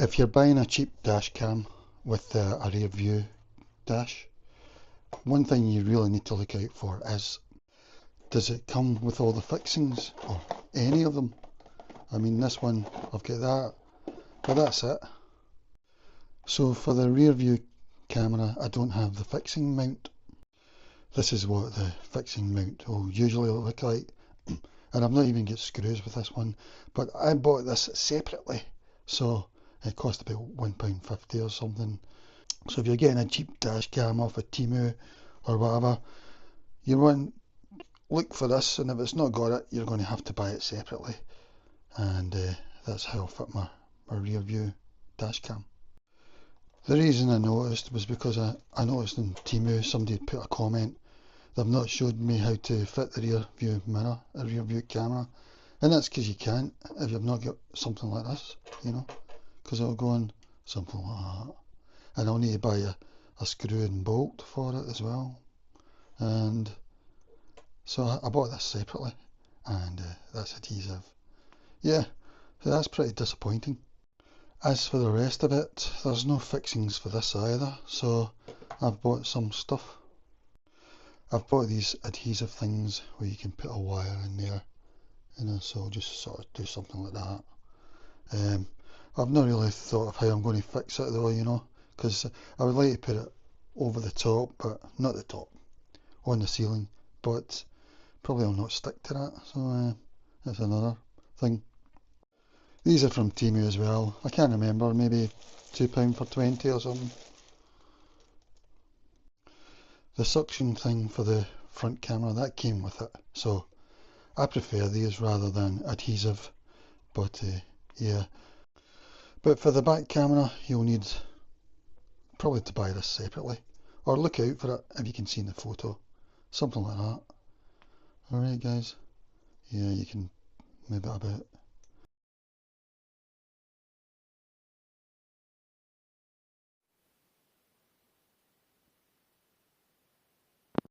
If you're buying a cheap dash cam with a rear view dash, one thing you really need to look out for is, does it come with all the fixings, or any of them? I mean, this one, I've got that, but that's it. So for the rear view camera, I don't have the fixing mount. This is what the fixing mount will usually look like. And I've not even got screws with this one, but I bought this separately, so it cost about £1.50 or something. So if you're getting a cheap dash cam off of TEMU or whatever, you want look for this, and if it's not got it, you're going to have to buy it separately. And that's how I fit my rear view dash cam. The reason I noticed was because I noticed in TEMU somebody had put a comment. They've not showed me how to fit the rear view mirror, a rear view camera, and that's because you can't if you've not got something like this, you know, because it'll go on something like that, and I'll need to buy a screw and bolt for it as well. And so I bought this separately, and that's adhesive. Yeah, so that's pretty disappointing. As for the rest of it, there's no fixings for this either, so I've bought some stuff. I've bought these adhesive things where you can put a wire in there, you know, so I'll just sort of do something like that. I've not really thought of how I'm going to fix it though, you know, because I would like to put it over the top, but not the top, on the ceiling, but probably will not stick to that, so that's another thing. These are from TEMU as well. I can't remember, maybe £2 for 20 or something. The suction thing for the front camera, that came with it, so I prefer these rather than adhesive, but yeah. But for the back camera, you'll need probably to buy this separately, or look out for it if you can see in the photo, something like that. Alright guys, yeah, you can move it about.